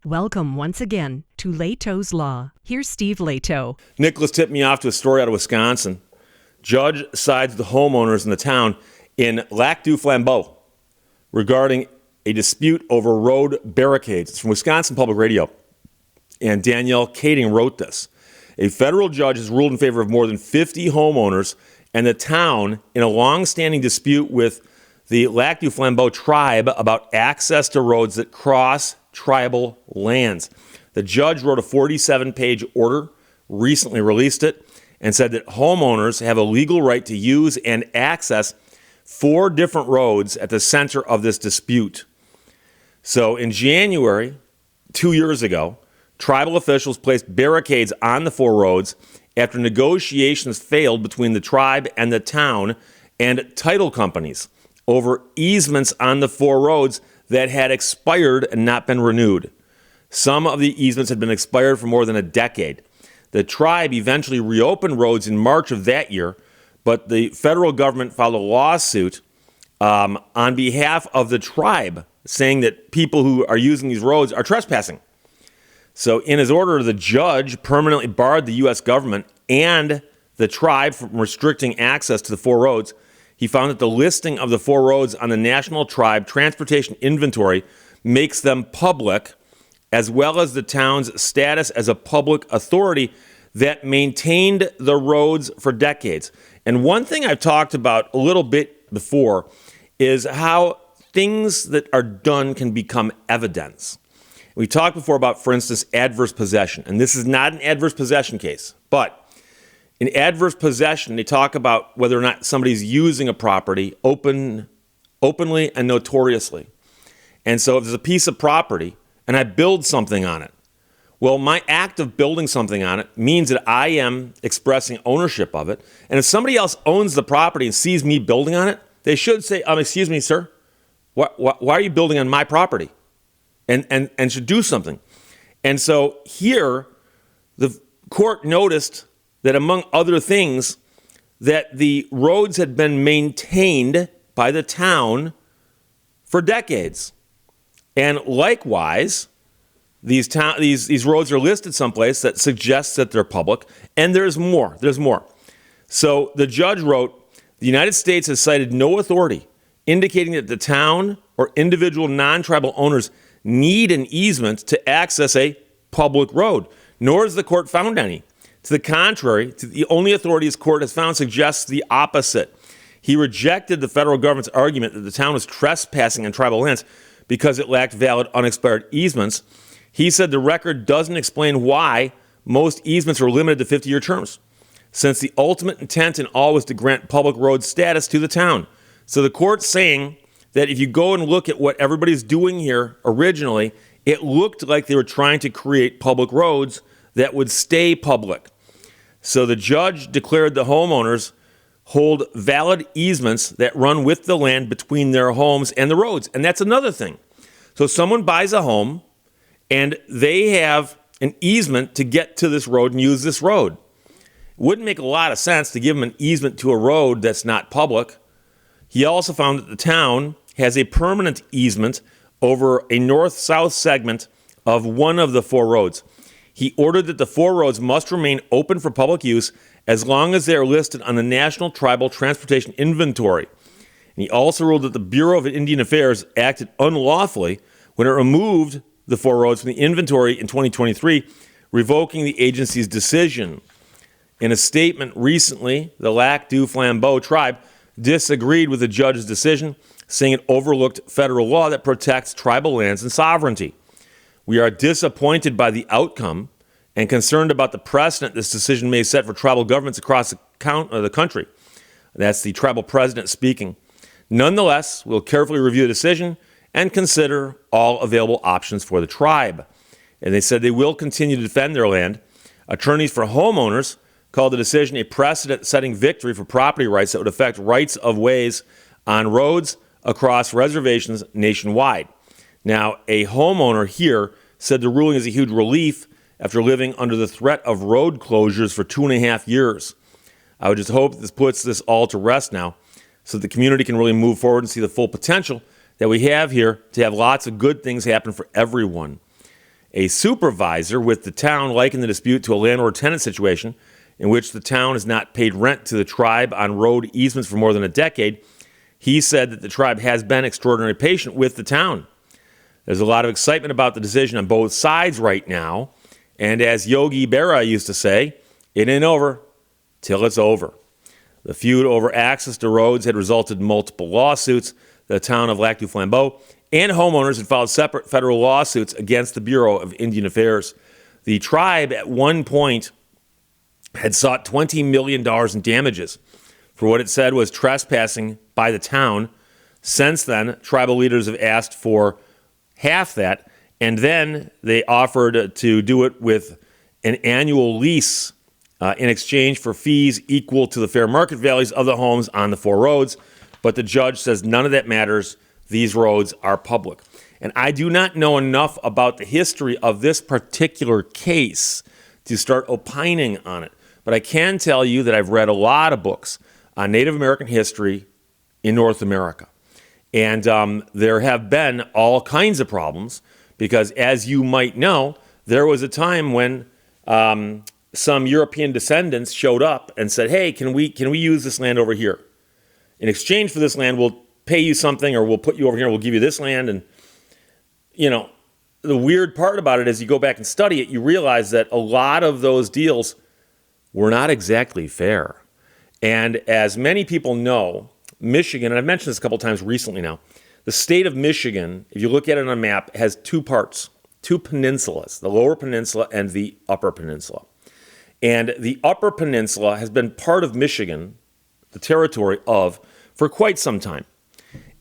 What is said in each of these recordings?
Welcome once again to Lehto's Law. Here's Steve Lehto. Nicholas tipped me off to a story out of Wisconsin. Judge sides with the homeowners in the town in Lac du Flambeau regarding a dispute over road barricades. It's from Wisconsin Public Radio. And Danielle Kading wrote this. A federal judge has ruled in favor of more than 50 homeowners and the town in a long-standing dispute with the Lac du Flambeau tribe about access to roads that cross tribal lands. The judge wrote a 47-page order, recently released it, and said that homeowners have a legal right to use and access 4 different roads at the center of this dispute. So in January, 2 years ago, tribal officials placed barricades on the 4 roads after negotiations failed between the tribe and the town and title companies over easements on the 4 roads that had expired and not been renewed. Some of the easements had been expired for more than a decade. The tribe eventually reopened roads in March of that year, but the federal government filed a lawsuit on behalf of the tribe, saying that people who are using these roads are trespassing. So in his order, the judge permanently barred the U.S. government and the tribe from restricting access to the 4 roads. He found that the listing of the 4 roads on the National Tribe Transportation Inventory makes them public, as well as the town's status as a public authority that maintained the roads for decades. And one thing I've talked about a little bit before is how things that are done can become evidence. We talked before about, for instance, adverse possession. And this is not an adverse possession case. But in adverse possession, they talk about whether or not somebody's using a property openly and notoriously. And so if there's a piece of property and I build something on it, well, my act of building something on it means that I am expressing ownership of it. And if somebody else owns the property and sees me building on it, they should say, excuse me, sir, why are you building on my property? And should do something. And so here, the court noticed that, among other things, that the roads had been maintained by the town for decades. And likewise, these roads are listed someplace that suggests that they're public. And there's more. So the judge wrote, the United States has cited no authority indicating that the town or individual non-tribal owners need an easement to access a public road, nor has the court found any. To the contrary, the only authority his court has found suggests the opposite. He rejected the federal government's argument that the town was trespassing on tribal lands because it lacked valid unexpired easements. He said the record doesn't explain why most easements are limited to 50-year terms, since the ultimate intent in all was to grant public road status to the town. So the court's saying that if you go and look at what everybody's doing here originally, it looked like they were trying to create public roads that would stay public. So the judge declared the homeowners hold valid easements that run with the land between their homes and the roads. And that's another thing. So someone buys a home and they have an easement to get to this road and use this road. It wouldn't make a lot of sense to give them an easement to a road that's not public. He also found that the town has a permanent easement over a north-south segment of one of the 4 roads. He ordered that the 4 roads must remain open for public use as long as they are listed on the National Tribal Transportation Inventory. And he also ruled that the Bureau of Indian Affairs acted unlawfully when it removed the 4 roads from the inventory in 2023, revoking the agency's decision. In a statement recently, the Lac du Flambeau tribe disagreed with the judge's decision, saying it overlooked federal law that protects tribal lands and sovereignty. We are disappointed by the outcome and concerned about the precedent this decision may set for tribal governments across the country. That's the tribal president speaking. Nonetheless, we'll carefully review the decision and consider all available options for the tribe. And they said they will continue to defend their land. Attorneys for homeowners called the decision a precedent-setting victory for property rights that would affect rights of ways on roads across reservations nationwide. Now, a homeowner here said the ruling is a huge relief after living under the threat of road closures for 2.5 years. I would just hope this puts this all to rest now so the community can really move forward and see the full potential that we have here to have lots of good things happen for everyone. A supervisor with the town likened the dispute to a landlord-tenant situation in which the town has not paid rent to the tribe on road easements for more than a decade. He said that the tribe has been extraordinarily patient with the town. There's a lot of excitement about the decision on both sides right now. And as Yogi Berra used to say, it ain't over till it's over. The feud over access to roads had resulted in multiple lawsuits. The town of Lac du Flambeau and homeowners had filed separate federal lawsuits against the Bureau of Indian Affairs. The tribe at one point had sought $20 million in damages for what it said was trespassing by the town. Since then, tribal leaders have asked for half that, and then they offered to do it with an annual lease in exchange for fees equal to the fair market values of the homes on the 4 roads. But the judge says none of that matters. These roads are public. And I do not know enough about the history of this particular case to start opining on it. But I can tell you that I've read a lot of books on Native American history in North America. And there have been all kinds of problems because, as you might know, there was a time when some European descendants showed up and said, hey, can we use this land over here? In exchange for this land, we'll pay you something, or we'll put you over here and we'll give you this land. And, you know, the weird part about it is you go back and study it, you realize that a lot of those deals were not exactly fair. And as many people know, Michigan, and I've mentioned this a couple times recently now, the state of Michigan, if you look at it on a map, has 2 parts, 2 peninsulas, the Lower Peninsula and the Upper Peninsula. And the Upper Peninsula has been part of Michigan, the territory of, for quite some time.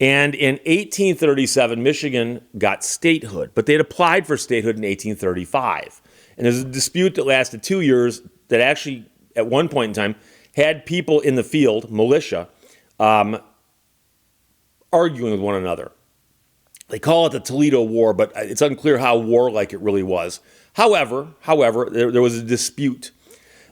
And in 1837, Michigan got statehood, but they had applied for statehood in 1835. And there's a dispute that lasted 2 years that actually, at one point in time, had people in the field, militia, arguing with one another. They call it the Toledo War, but it's unclear how warlike it really was. However, there was a dispute.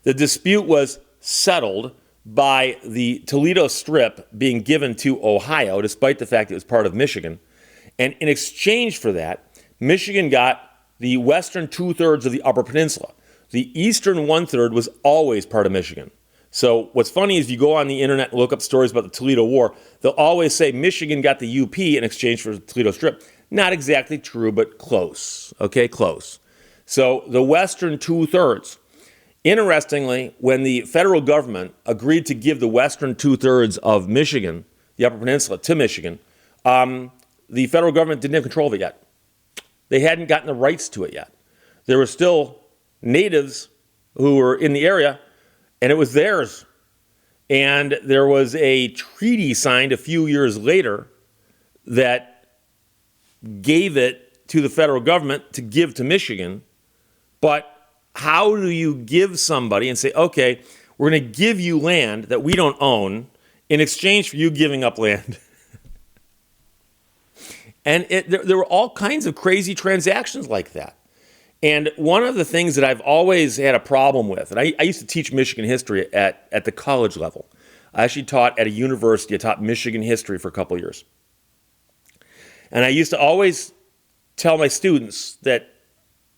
The dispute was settled by the Toledo Strip being given to Ohio, despite the fact it was part of Michigan. And in exchange for that, Michigan got the western 2/3 of the Upper Peninsula. The eastern 1/3 was always part of Michigan. So what's funny is you go on the internet and look up stories about the Toledo War, they'll always say Michigan got the UP in exchange for the Toledo Strip. Not exactly true, but close. Okay, close. So the western 2/3. Interestingly, when the federal government agreed to give the western 2/3 of Michigan, the Upper Peninsula, to Michigan, the federal government didn't have control of it yet. They hadn't gotten the rights to it yet. There were still natives who were in the area, and it was theirs. And there was a treaty signed a few years later that gave it to the federal government to give to Michigan. But how do you give somebody and say, okay, we're going to give you land that we don't own in exchange for you giving up land? And there were all kinds of crazy transactions like that. And one of the things that I've always had a problem with, and I used to teach Michigan history at the college level. I actually taught at a university. I taught Michigan history for a couple of years. And I used to always tell my students that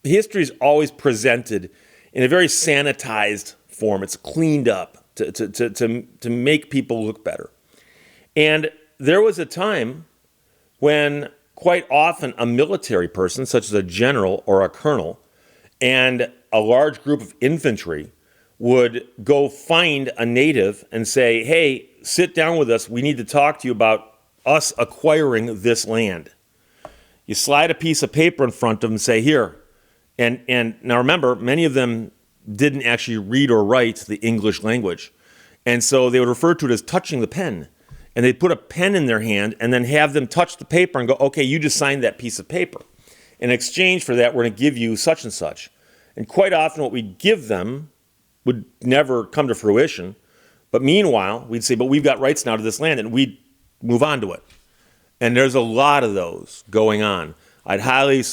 history is always presented in a very sanitized form. It's cleaned up to make people look better. And there was a time when quite often a military person, such as a general or a colonel, and a large group of infantry would go find a native and say, hey, sit down with us. We need to talk to you about us acquiring this land. You slide a piece of paper in front of them and say, here. And now remember, many of them didn't actually read or write the English language. And so they would refer to it as touching the pen. And they'd put a pen in their hand and then have them touch the paper and go, okay, you just signed that piece of paper. In exchange for that, we're going to give you such and such. And quite often what we'd give them would never come to fruition. But meanwhile, we'd say, but we've got rights now to this land, and we'd move on to it. And there's a lot of those going on. I'd highly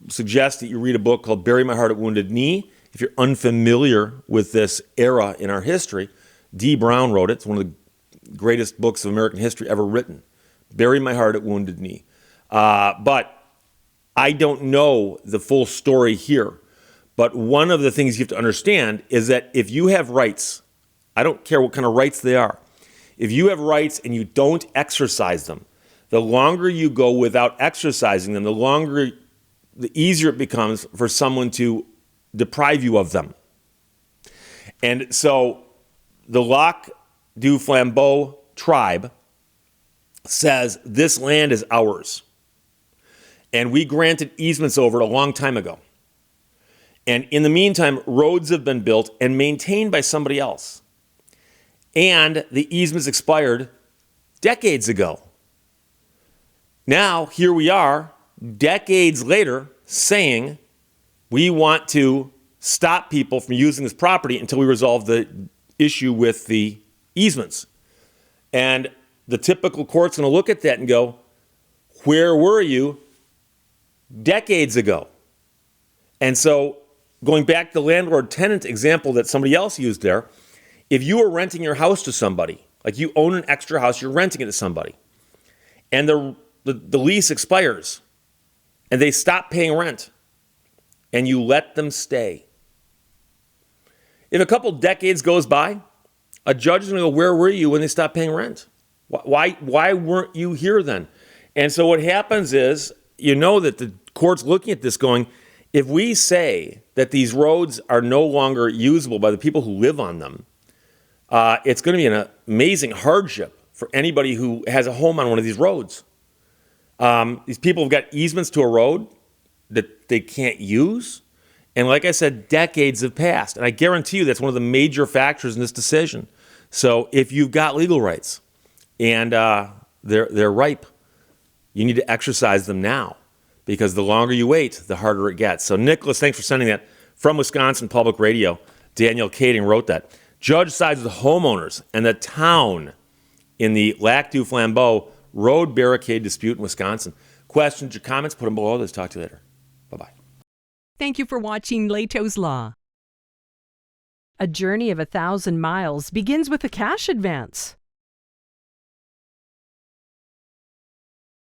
suggest that you read a book called Bury My Heart at Wounded Knee. If you're unfamiliar with this era in our history, D. Brown wrote it. It's one of the greatest books of American history ever written. Bury My Heart at Wounded Knee. But I don't know the full story here, but one of the things you have to understand is that if you have rights, I don't care what kind of rights they are, if you have rights and you don't exercise them, the longer you go without exercising them, the easier it becomes for someone to deprive you of them. And so the Lac du Flambeau tribe says this land is ours. And we granted easements over it a long time ago. And in the meantime, roads have been built and maintained by somebody else. And the easements expired decades ago. Now, here we are, decades later, saying we want to stop people from using this property until we resolve the issue with the easements. And the typical court's going to look at that and go, where were you decades ago? And so going back to the landlord-tenant example that somebody else used there, if you are renting your house to somebody, like you own an extra house, you're renting it to somebody, and the lease expires, and they stop paying rent, and you let them stay. If a couple decades goes by, a judge is going to go, where were you when they stopped paying rent? Why weren't you here then? And so what happens is, that the court's looking at this going, if we say that these roads are no longer usable by the people who live on them, it's going to be an amazing hardship for anybody who has a home on one of these roads. These people have got easements to a road that they can't use. And like I said, decades have passed. And I guarantee you that's one of the major factors in this decision. So if you've got legal rights and they're ripe, you need to exercise them now, because the longer you wait, the harder it gets. So Nicholas, thanks for sending that from Wisconsin Public Radio. Danielle Kading wrote that. Judge sides with the homeowners and the town in the Lac du Flambeau road barricade dispute in Wisconsin. Questions or comments, put them below. Let's talk to you later. Bye-bye. Thank you for watching Lehto's Law. A journey of 1,000 miles begins with a cash advance.